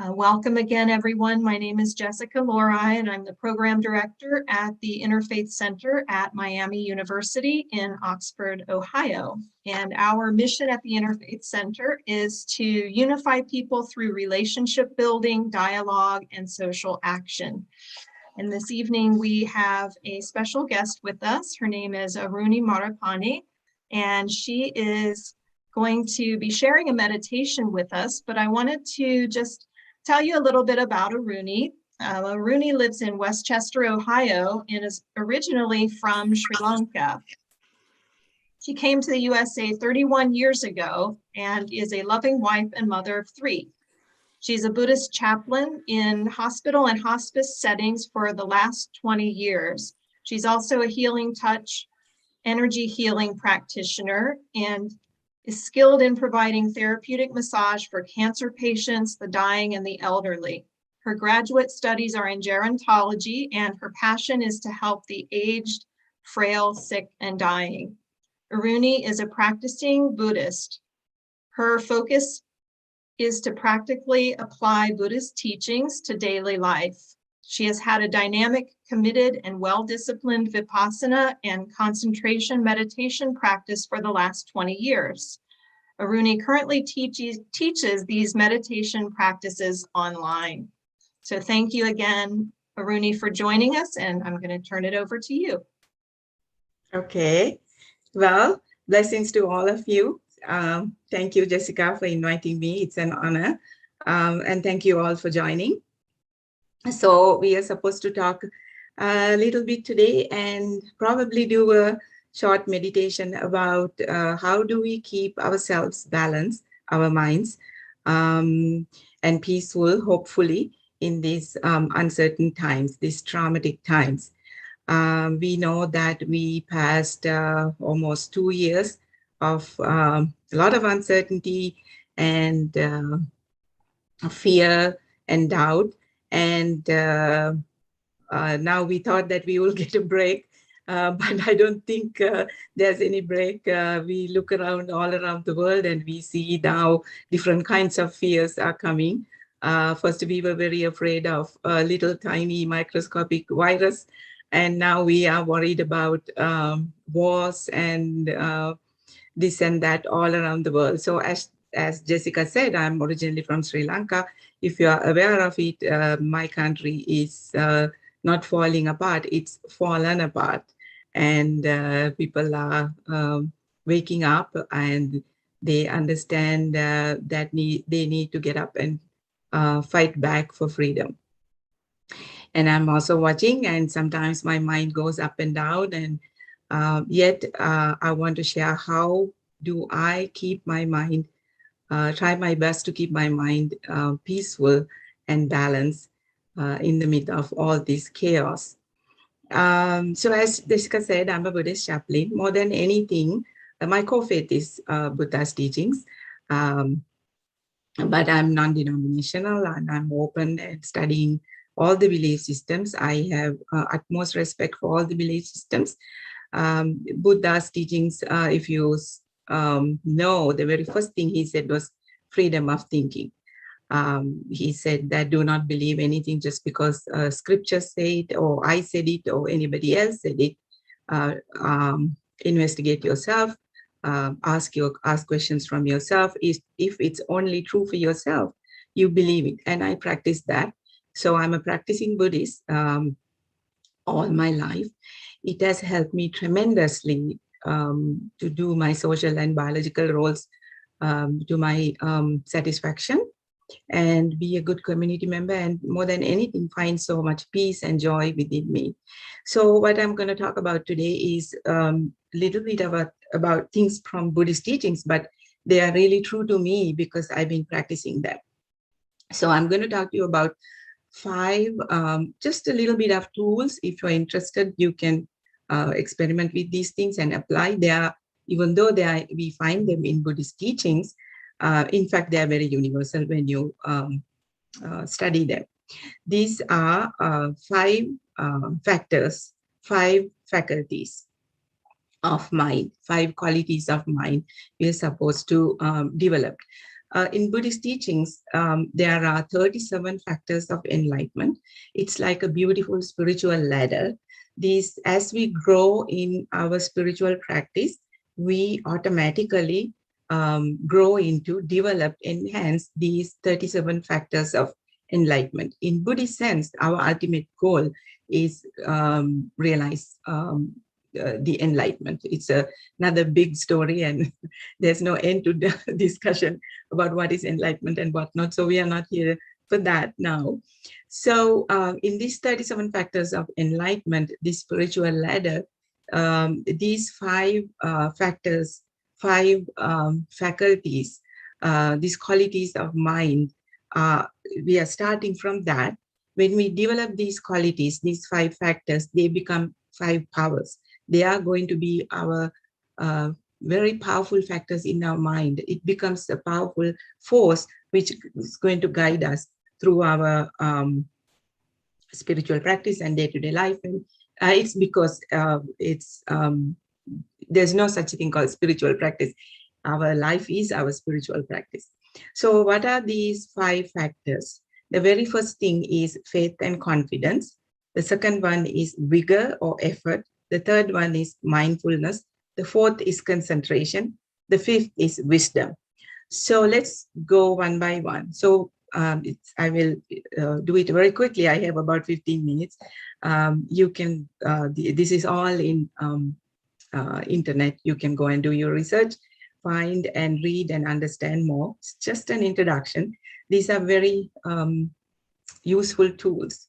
Welcome again, everyone. My name is Jessica Lorai, and I'm the Program Director at the Interfaith Center at Miami University in Oxford, Ohio. And our mission at the Interfaith Center is to unify people through relationship building, dialogue, and social action. And this evening, we have a special guest with us. Her name is Aruni Marapane, and she is going to be sharing a meditation with us, but I wanted to just tell you a little bit about Aruni. Aruni lives in Westchester, Ohio, and is originally from Sri Lanka. She came to the USA 31 years ago and is a loving wife and mother of 3. She's a Buddhist chaplain in hospital and hospice settings for the last 20 years. She's also a healing touch, energy healing practitioner, and is skilled in providing therapeutic massage for cancer patients, the dying, and the elderly. Her graduate studies are in gerontology, and her passion is to help the aged, frail, sick, and dying. Aruni is a practicing Buddhist. Her focus is to practically apply Buddhist teachings to daily life. She has had a dynamic, committed, and well-disciplined Vipassana and concentration meditation practice for the last 20 years. Aruni currently teaches these meditation practices online. So thank you again, Aruni, for joining us, and I'm going to turn it over to you. Okay. Well, blessings to all of you. Thank you, Jessica, for inviting me. It's an honor. And thank you all for joining. So we are supposed to talk a little bit today and probably do a short meditation about how do we keep ourselves balanced, our minds, and peaceful, hopefully, in these uncertain times, these traumatic times. We know that we passed almost 2 years of a lot of uncertainty and fear and doubt. And now we thought that we will get a break, but I don't think there's any break. We look around all around the world and we see now different kinds of fears are coming. First, we were very afraid of a little tiny microscopic virus. And now we are worried about wars and this and that all around the world. So as Jessica said, I'm originally from Sri Lanka. If you are aware of it, my country is not falling apart, it's fallen apart. And people are waking up and they understand that they need to get up and fight back for freedom. And I'm also watching, and sometimes my mind goes up and down, and yet I want to share how do I keep my mind, try my best to keep my mind peaceful and balanced in the midst of all this chaos. So as Jessica said, I'm a Buddhist chaplain. More than anything, my core faith is Buddha's teachings. But I'm non-denominational and I'm open and studying all the belief systems. I have utmost respect for all the belief systems. Buddha's teachings, if you know, the very first thing he said was freedom of thinking. He said that do not believe anything just because scriptures say it, or I said it, or anybody else said it. Investigate yourself, ask questions from yourself. If it's only true for yourself, you believe it. And I practice that. So I'm a practicing Buddhist all my life. It has helped me tremendously to do my social and biological roles to my satisfaction, and be a good community member, and more than anything, find so much peace and joy within me. So what I'm going to talk about today is a little bit about things from Buddhist teachings, but they are really true to me because I've been practicing them. So I'm going to talk to you about 5, just a little bit of tools. If you're interested, you can experiment with these things and apply. They are, even though we find them in Buddhist teachings, in fact, they are very universal when you study them. These are 5 factors, 5 faculties of mind, 5 qualities of mind we are supposed to develop. In Buddhist teachings, there are 37 factors of enlightenment. It's like a beautiful spiritual ladder. These, as we grow in our spiritual practice, we automatically grow into, develop, enhance these 37 factors of enlightenment. In Buddhist sense, our ultimate goal is realize the enlightenment. It's another big story, and there's no end to the discussion about what is enlightenment and what not. So we are not here for that now. So in these 37 factors of enlightenment, this spiritual ladder, these five factors, five faculties, these qualities of mind, we are starting from that. When we develop these qualities, these five factors, they become five powers. They are going to be our very powerful factors in our mind. It becomes a powerful force which is going to guide us through our spiritual practice and day-to-day life. And it's because there's no such thing called spiritual practice. Our life is our spiritual practice. So what are these five factors? The very first thing is faith and confidence. The second one is vigor or effort. The third one is mindfulness. The fourth is concentration. The fifth is wisdom. So let's go one by one. So I will do it very quickly. I have about 15 minutes. You can, this is all in internet. You can go and do your research, find and read and understand more. It's just an introduction. These are very useful tools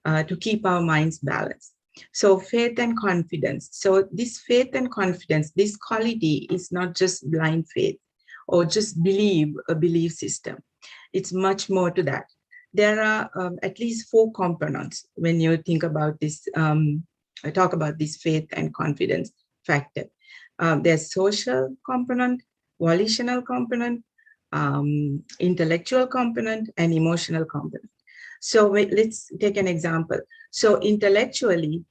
to keep our minds balanced. So faith and confidence. So this faith and confidence, this quality is not just blind faith or just believe a belief system. It's much more to that. There are at least 4 components when you think about this, talk about this faith and confidence factor. There's social component, volitional component, intellectual component, and emotional component. So let's take an example. So intellectually,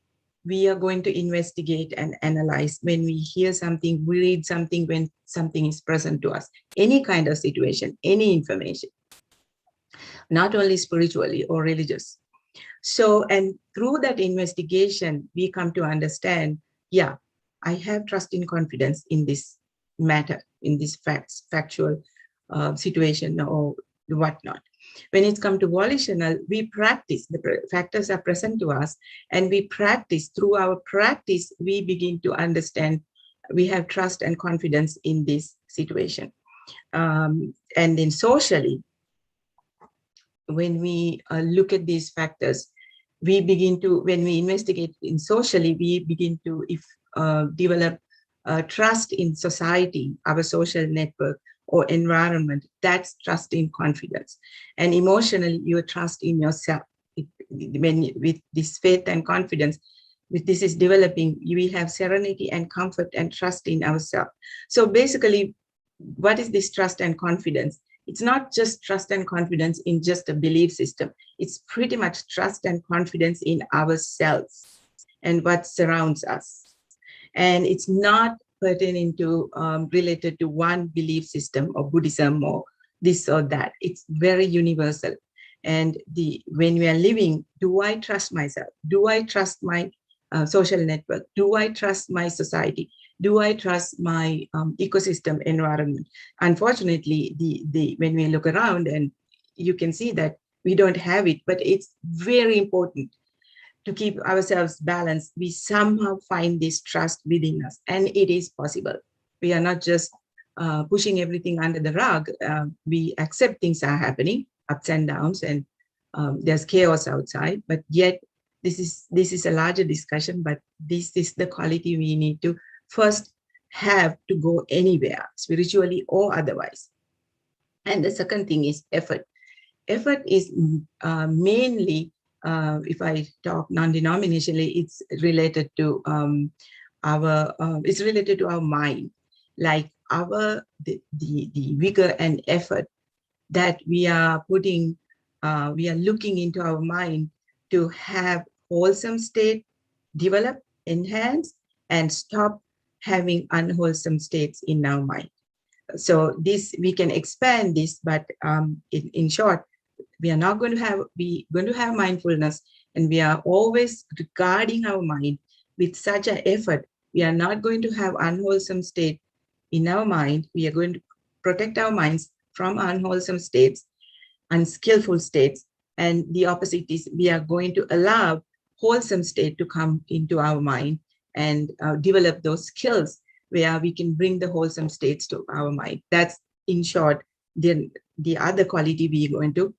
we are going to investigate and analyze when we hear something, we read something, when something is present to us, any kind of situation, any information, not only spiritually or religious. So, and through that investigation, we come to understand, yeah, I have trust and confidence in this matter, in this factual situation or whatnot. When it's come to volitional, we practice, the factors are present to us, and we practice. Through our practice, we begin to understand, we have trust and confidence in this situation. And then socially, when we look at these factors, we begin to, when we investigate in socially, we begin to develop trust in society, our social network or environment. That's trust in confidence. And emotionally, your trust in yourself. With this faith and confidence, with this is developing, we have serenity and comfort and trust in ourselves. So basically, what is this trust and confidence? It's not just trust and confidence in just a belief system. It's pretty much trust and confidence in ourselves and what surrounds us. And it's not pertaining to, related to one belief system or Buddhism or this or that. It's very universal. And when we are living, do I trust myself? Do I trust my social network? Do I trust my society? Do I trust my ecosystem environment? Unfortunately, when we look around, and you can see that we don't have it, but it's very important to keep ourselves balanced. We somehow find this trust within us, and it is possible. We are not just pushing everything under the rug. We accept things are happening, ups and downs, and there's chaos outside, but yet this is a larger discussion, but this is the quality we need to first have to go anywhere, spiritually or otherwise. And the second thing is effort. Effort is mainly, if I talk non-denominationally, it's related to our mind, like the vigor and effort that we are putting, we are looking into our mind to have wholesome state develop, enhance, and stop having unwholesome states in our mind. So this, we can expand this, but in short, we are not going to have mindfulness, and we are always guarding our mind with such an effort. We are not going to have unwholesome state in our mind. We are going to protect our minds from unwholesome states, unskillful states, and the opposite is we are going to allow wholesome state to come into our mind and develop those skills where we can bring the wholesome states to our mind. That's, in short, the other quality we are going to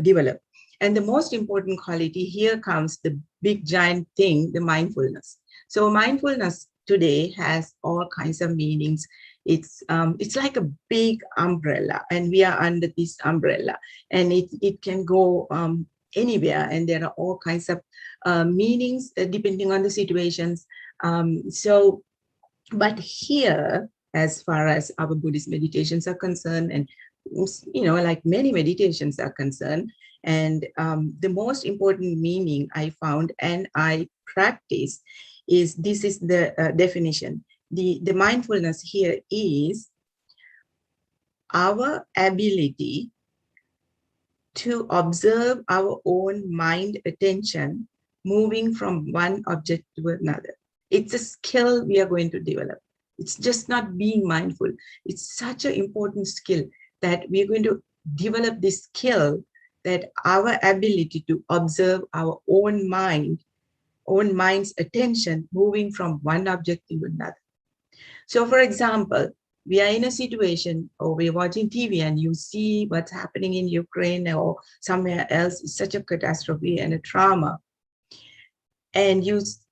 develop. And the most important quality, here comes the big giant thing, the mindfulness. So mindfulness today has all kinds of meanings. It's like a big umbrella, and we are under this umbrella, and it can go anywhere, and there are all kinds of meanings depending on the situations. But here, as far as our Buddhist meditations are concerned, and like many meditations are concerned, and the most important meaning I found and I practice is, this is the definition. The mindfulness here is our ability to observe our own mind attention moving from one object to another. It's a skill we are going to develop. It's just not being mindful. It's such an important skill that we're going to develop this skill, that our ability to observe our own mind's attention moving from one object to another. So for example, we are in a situation, or we're watching TV and you see what's happening in Ukraine or somewhere else. It's such a catastrophe and a trauma. And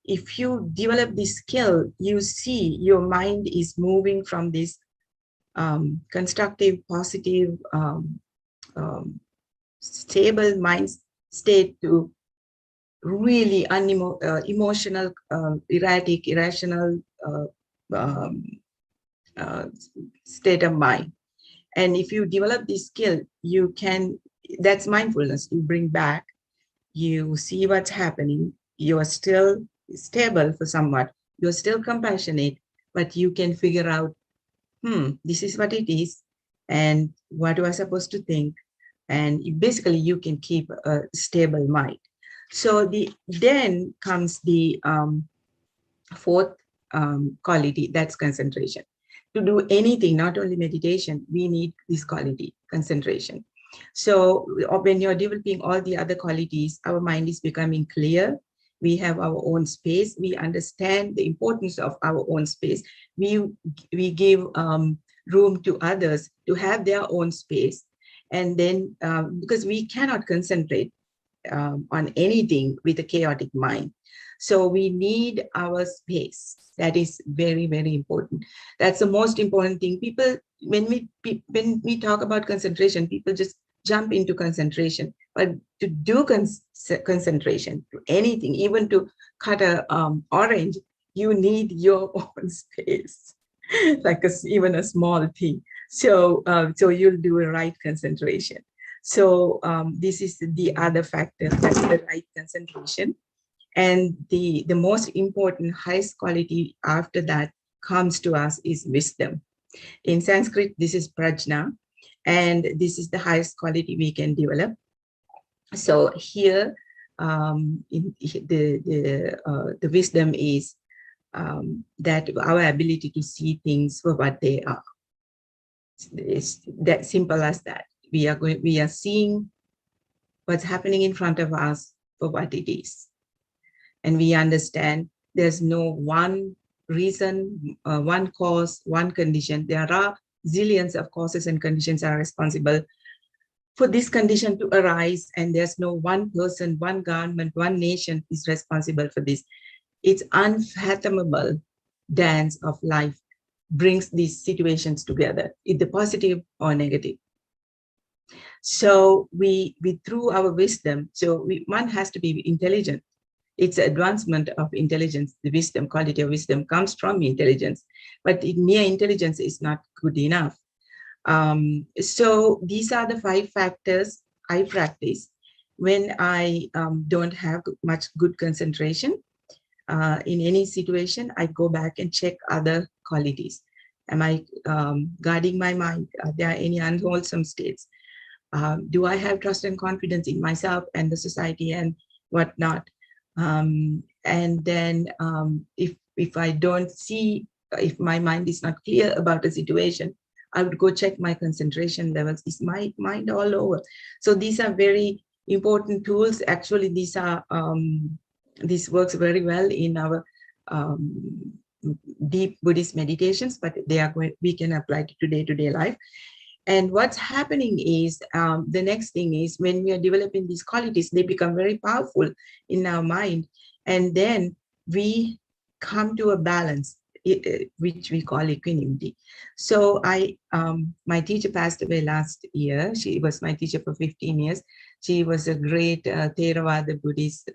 if you develop this skill, you see your mind is moving from this constructive, positive, stable mind state to really emotional, erratic, irrational state of mind. And if you develop this skill, you can, that's mindfulness. You bring back, you see what's happening, you are still stable for somewhat, you're still compassionate, but you can figure out, this is what it is, and what am I supposed to think? And basically you can keep a stable mind. So then comes the fourth quality, that's concentration. To do anything, not only meditation, we need this quality, concentration. So when you're developing all the other qualities, our mind is becoming clear. We have our own space. We understand the importance of our own space. We give room to others to have their own space. And then, because we cannot concentrate on anything with a chaotic mind. So we need our space. That is very, very important. That's the most important thing. People, when we talk about concentration, people just jump into concentration. But to do concentration, to anything, even to cut a orange, you need your own space, like even a small thing. So, so you'll do a right concentration. So this is the other factor, that's the right concentration. And the most important, highest quality after that comes to us is wisdom. In Sanskrit, this is prajna, and this is the highest quality we can develop. So here, the wisdom is that our ability to see things for what they are. It's that simple as that. We are seeing what's happening in front of us for what it is. And we understand there's no one reason, one cause, one condition. There are zillions of causes and conditions are responsible for this condition to arise. And there's no one person, one government, one nation is responsible for this. It's unfathomable dance of life brings these situations together, either positive or negative. So we through our wisdom, so one has to be intelligent. It's advancement of intelligence. The wisdom, quality of wisdom comes from intelligence, but mere intelligence is not good enough. So these are the 5 factors I practice when I don't have much good concentration. In any situation, I go back and check other qualities. Am I guarding my mind? Are there any unwholesome states? Do I have trust and confidence in myself and the society and whatnot? And then if I don't see, if my mind is not clear about a situation, I would go check my concentration levels. Is my mind all over? So these are very important tools. Actually, these are this works very well in our deep Buddhist meditations, but they are going, we can apply to day-to-day life. And what's happening is the next thing is when we are developing these qualities, they become very powerful in our mind. And then we come to a balance, which we call equanimity. So my teacher passed away last year. She was my teacher for 15 years. She was a great Theravada Buddhist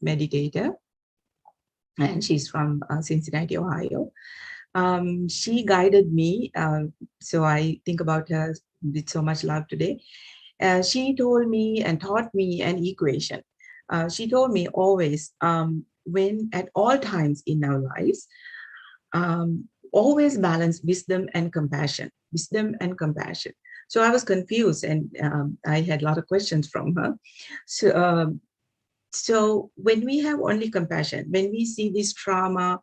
meditator. And she's from Cincinnati, Ohio. She guided me, so I think about her with so much love today. She told me and taught me an equation. She told me always, when at all times in our lives, always balance wisdom and compassion, wisdom and compassion. So I was confused, and I had a lot of questions from her. So when we have only compassion, when we see this trauma,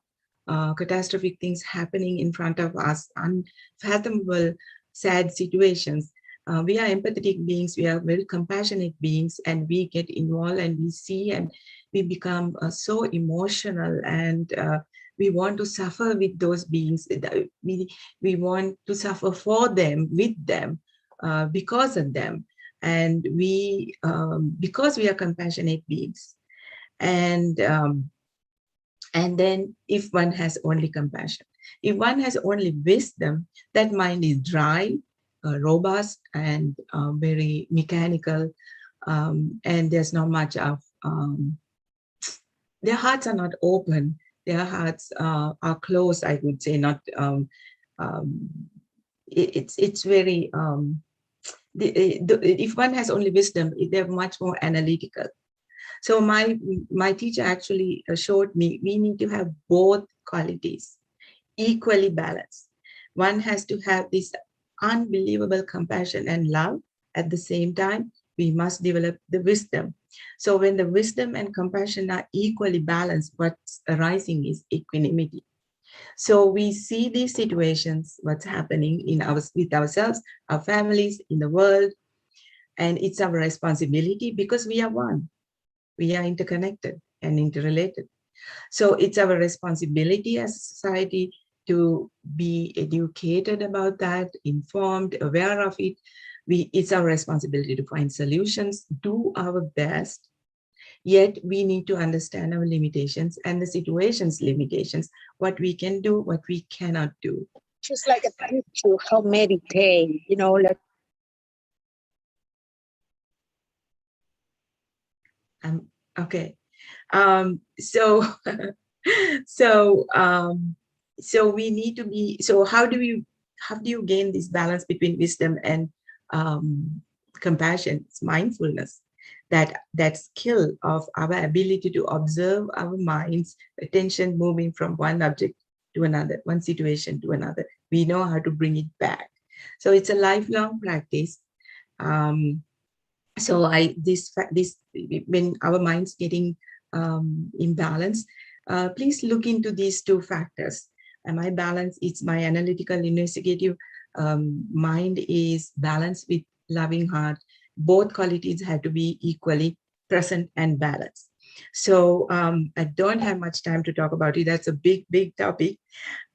catastrophic things happening in front of us, unfathomable, sad situations, we are empathetic beings, we are very compassionate beings, and we get involved and we see and we become so emotional, and we want to suffer with those beings. We want to suffer for them, with them, because of them. And we, because we are compassionate beings. And then if one has only compassion, if one has only wisdom, that mind is dry, robust, and very mechanical. And there's not much of, their hearts are not open. Their hearts are closed, I would say, not, it's very, if one has only wisdom, they're much more analytical. So my teacher actually showed me we need to have both qualities equally balanced. One has to have this unbelievable compassion and love. At the same time, we must develop the wisdom. So when the wisdom and compassion are equally balanced, what's arising is equanimity. So we see these situations, what's happening in with ourselves, our families, in the world, and it's our responsibility because we are one. We are interconnected and interrelated. So it's our responsibility as a society to be educated about that, informed, aware of it. It's our responsibility to find solutions, do our best. Yet we need to understand our limitations and the situation's limitations, what we can do, what we cannot do. Just like a teacher, how meditate, you know, like. Okay. So we need to be, so how do you gain this balance between wisdom and compassion? It's mindfulness, that skill of our ability to observe our minds, attention moving from one object to another, one situation to another. We know how to bring it back. So it's a lifelong practice. So when our mind's getting imbalanced, please look into these two factors. Am I balanced? It's my analytical, investigative mind is balanced with loving heart. Both qualities have to be equally present and balanced. So I don't have much time to talk about it. That's a big, big topic.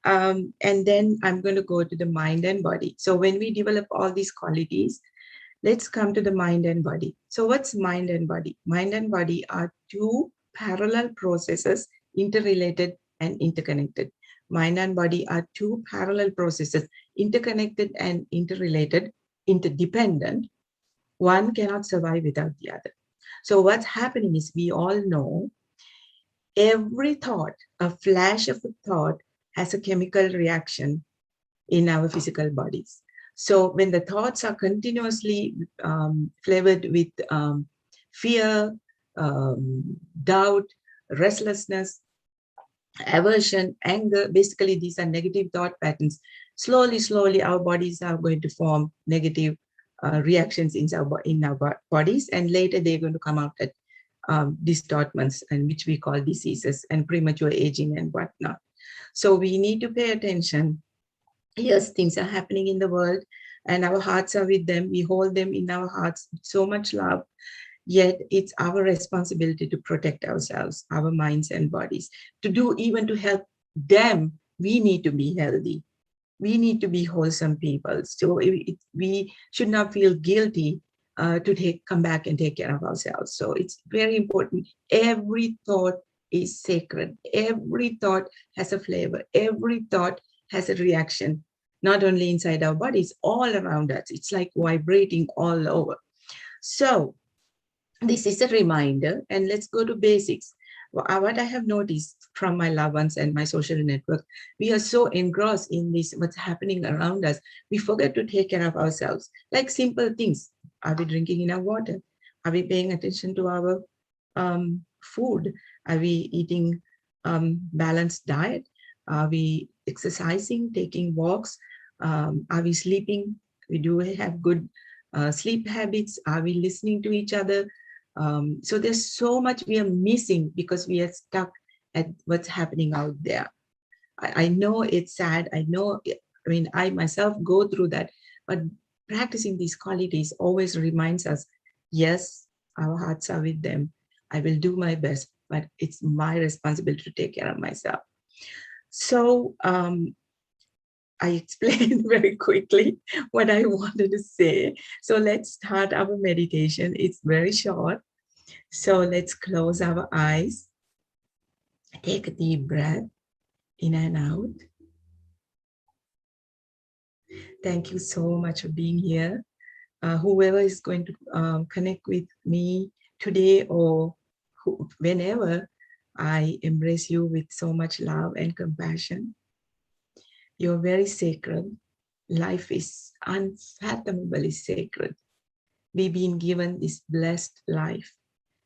And then I'm going to go to the mind and body. So when we develop all these qualities, let's come to the mind and body. So what's mind and body? Mind and body are two parallel processes, interrelated and interconnected. Mind and body are two parallel processes, interconnected and interrelated, interdependent. One cannot survive without the other. So what's happening is, we all know every thought, a flash of a thought, has a chemical reaction in our physical bodies. So when the thoughts are continuously flavored with fear, doubt, restlessness, aversion, anger, basically these are negative thought patterns. slowly, our bodies are going to form negative reactions in our bodies, and later they're going to come out at distortments, and which we call diseases and premature aging and whatnot. So we need to pay attention. Yes, things are happening in the world, and our hearts are with them. We hold them in our hearts with so much love. Yet it's our responsibility to protect ourselves, our minds and bodies. Even to help them, we need to be healthy. We need to be wholesome people. So we should not feel guilty to come back and take care of ourselves. So it's very important. Every thought is sacred. Every thought has a flavor. Every thought has a reaction, not only inside our bodies, all around us. It's like vibrating all over. So this is a reminder, and let's go to basics. What I have noticed from my loved ones and my social network, we are so engrossed in this, what's happening around us. We forget to take care of ourselves, like simple things. Are we drinking enough water? Are we paying attention to our food? Are we eating balanced diet? Are we exercising, taking walks? Are we sleeping? We do have good sleep habits. Are we listening to each other? So there's so much we are missing because we are stuck at what's happening out there. I know it's sad. I mean, I myself go through that, but practicing these qualities always reminds us, yes, our hearts are with them. I will do my best, but it's my responsibility to take care of myself. So I explained very quickly what I wanted to say. So let's start our meditation. It's very short. So let's close our eyes. Take a deep breath in and out. Thank you so much for being here. Whoever is going to connect with me today or whenever, I embrace you with so much love and compassion. You're very sacred. Life is unfathomably sacred. We've been given this blessed life.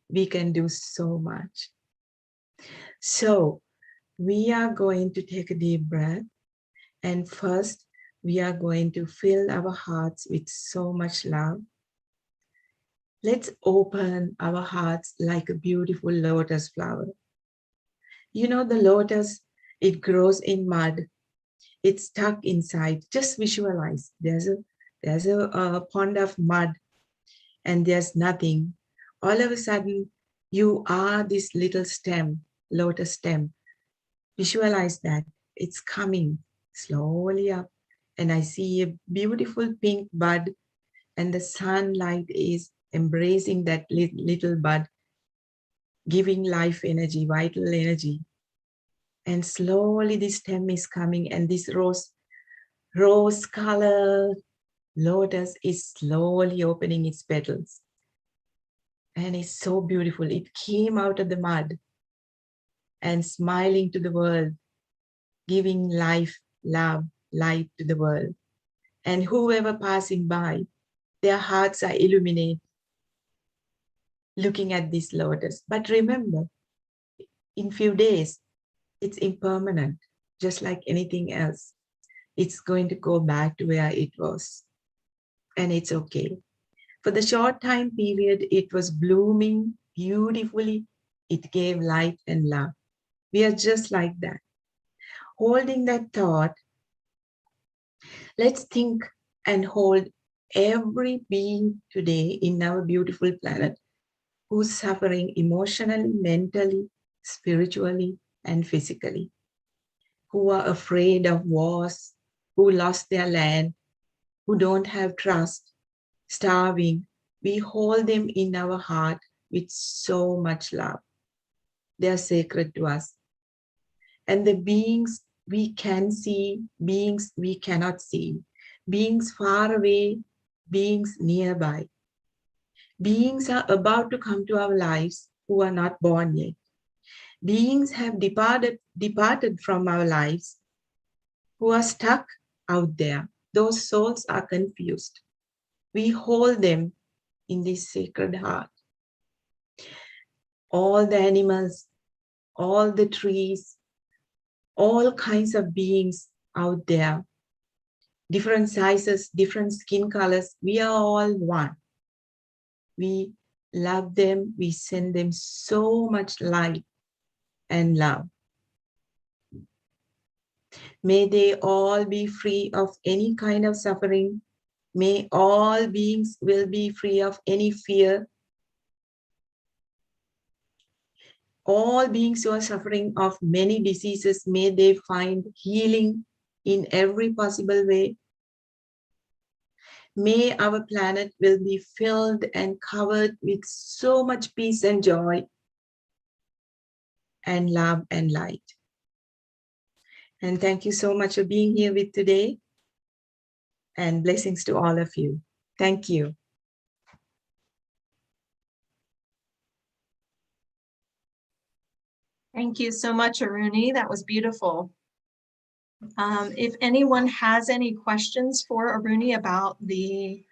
We can do so much. So we are going to take a deep breath. And first, we are going to fill our hearts with so much love. Let's open our hearts like a beautiful lotus flower. You know, the lotus, it grows in mud. It's stuck inside. Just visualize. There's a pond of mud and there's nothing. All of a sudden, you are this little stem, lotus stem. Visualize that. It's coming slowly up. And I see a beautiful pink bud, and the sunlight is embracing that little bud, giving life energy, vital energy. And slowly this stem is coming, and this rose colored lotus is slowly opening its petals. And it's so beautiful. It came out of the mud and smiling to the world, giving life, love, light to the world. And whoever passing by, their hearts are illuminated looking at this lotus. But remember, in few days, it's impermanent, just like anything else. It's going to go back to where it was. And it's okay. For the short time period, it was blooming beautifully. It gave light and love. We are just like that. Holding that thought, let's think and hold every being today in our beautiful planet who's suffering emotionally, mentally, spiritually, and physically, who are afraid of wars, who lost their land, who don't have trust, starving. We hold them in our heart with so much love. They are sacred to us. And the beings we can see, beings we cannot see, beings far away, beings nearby. Beings are about to come to our lives who are not born yet. Beings have departed from our lives who are stuck out there. Those souls are confused. We hold them in this sacred heart. All the animals, all the trees, all kinds of beings out there different sizes, different skin colors. We are all one. We love them. We send them so much light and love. May they all be free of any kind of suffering. May all beings will be free of any fear. All beings who are suffering of many diseases, may they find healing in every possible way. May our planet will be filled and covered with so much peace and joy and love and light. And thank you so much for being here with today. And blessings to all of you. Thank you. Thank you so much, Aruni. That was beautiful. If anyone has any questions for Aruni about the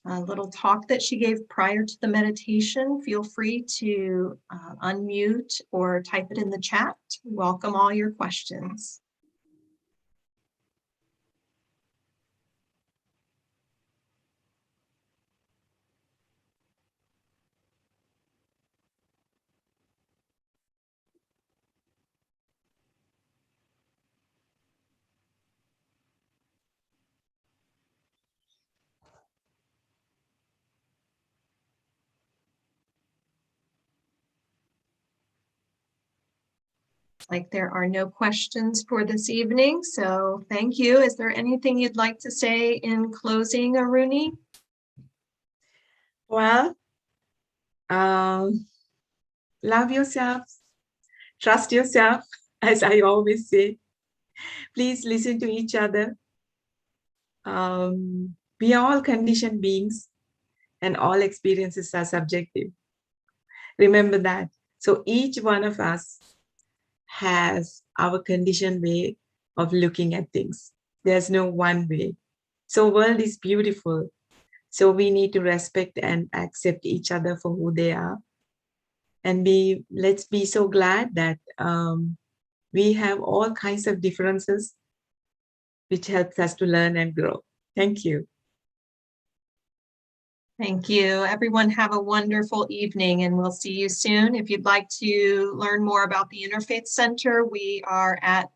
little talk that she gave prior to the meditation, feel free to unmute or type it in the chat. We welcome all your questions. Like there are no questions for this evening, so thank you. Is there anything you'd like to say in closing, Aruni? Well, love yourself, trust yourself, as I always say. Please listen to each other. We are all conditioned beings and all experiences are subjective. Remember that. So each one of us has our conditioned way of looking at things. There's no one way. So world is beautiful. So we need to respect and accept each other for who they are. And let's be so glad that we have all kinds of differences which helps us to learn and grow. Thank you. Thank you. Everyone have a wonderful evening and we'll see you soon. If you'd like to learn more about the Interfaith Center, we are at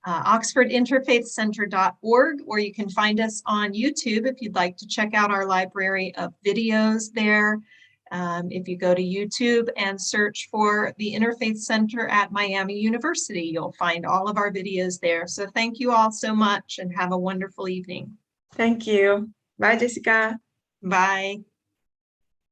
oxfordinterfaithcenter.org, or you can find us on YouTube if you'd like to check out our library of videos there. If you go to YouTube and search for the Interfaith Center at Miami University, you'll find all of our videos there. So thank you all so much and have a wonderful evening. Thank you. Bye, Jessica. Bye.